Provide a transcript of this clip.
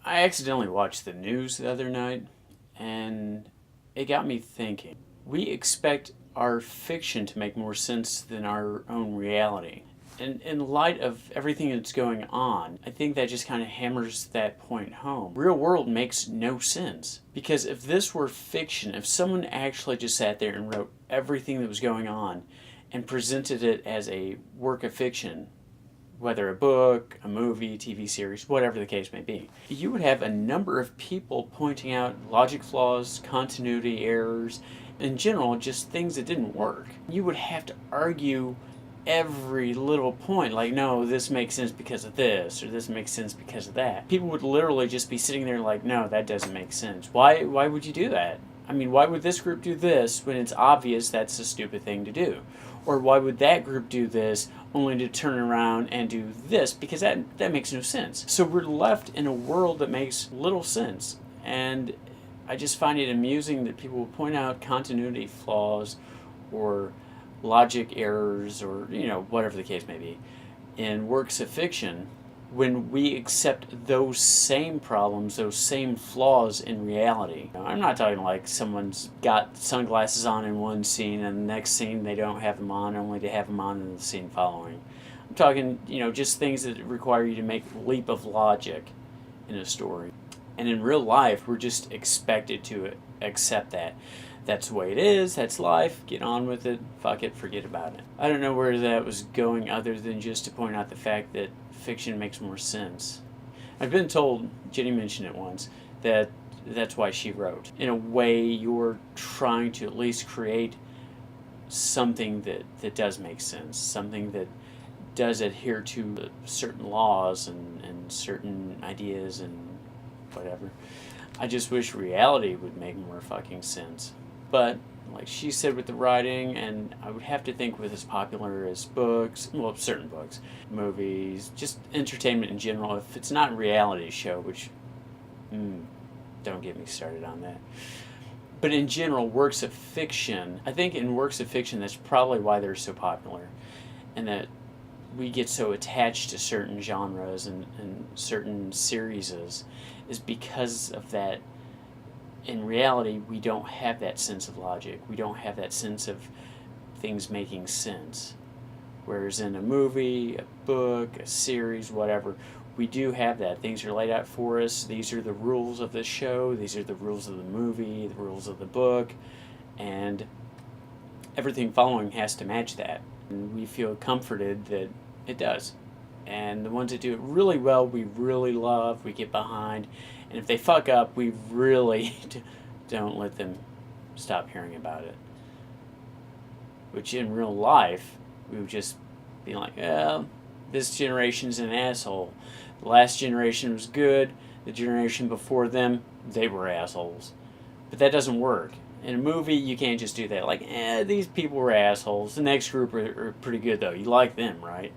I accidentally watched the news the other night, and it got me thinking. We expect our fiction to make more sense than our own reality. And in light of everything that's going on, I think that just kind of hammers that point home. Real world makes no sense. Because if this were fiction, if someone actually just sat there and wrote everything that was going on and presented it as a work of fiction, whether a book, a movie, TV series, whatever the case may be, you would have a number of people pointing out logic flaws, continuity errors, in general, just things that didn't work. You would have to argue every little point, like, no, this makes sense because of this, or this makes sense because of that. People would literally just be sitting there like, no, that doesn't make sense. Why would you do that? I mean, why would this group do this when it's obvious that's a stupid thing to do? Or why would that group do this only to turn around and do this? Because that makes no sense. So we're left in a world that makes little sense. And I just find it amusing that people will point out continuity flaws or logic errors or, whatever the case may be in works of fiction when we accept those same problems, those same flaws in reality. I'm not talking like someone's got sunglasses on in one scene and the next scene they don't have them on, only to have them on in the scene following. I'm talking, just things that require you to make a leap of logic in a story. And in real life, we're just expected to accept that. That's the way it is, that's life, get on with it, fuck it, forget about it. I don't know where that was going other than just to point out the fact that fiction makes more sense. I've been told, Jenny mentioned it once, that that's why she wrote. In a way, you're trying to at least create something that does make sense, something that does adhere to certain laws and certain ideas and whatever. I just wish reality would make more fucking sense. But, like she said with the writing, and I would have to think with as popular as books, well, certain books, movies, just entertainment in general, if it's not a reality show, which, don't get me started on that. But in general, works of fiction, I think in works of fiction, that's probably why they're so popular. And that we get so attached to certain genres and certain series is because of that. In reality, we don't have that sense of logic. We don't have that sense of things making sense. Whereas in a movie, a book, a series, whatever, we do have that. Things are laid out for us. These are the rules of the show. These are the rules of the movie, the rules of the book. And everything following has to match that. And we feel comforted that it does. And the ones that do it really well, we really love, we get behind. And if they fuck up, we really don't let them stop hearing about it. Which in real life, we would just be like, well, this generation's an asshole. The last generation was good. The generation before them, they were assholes. But that doesn't work. In a movie, you can't just do that. Like, these people were assholes. The next group are pretty good, though. You like them, right?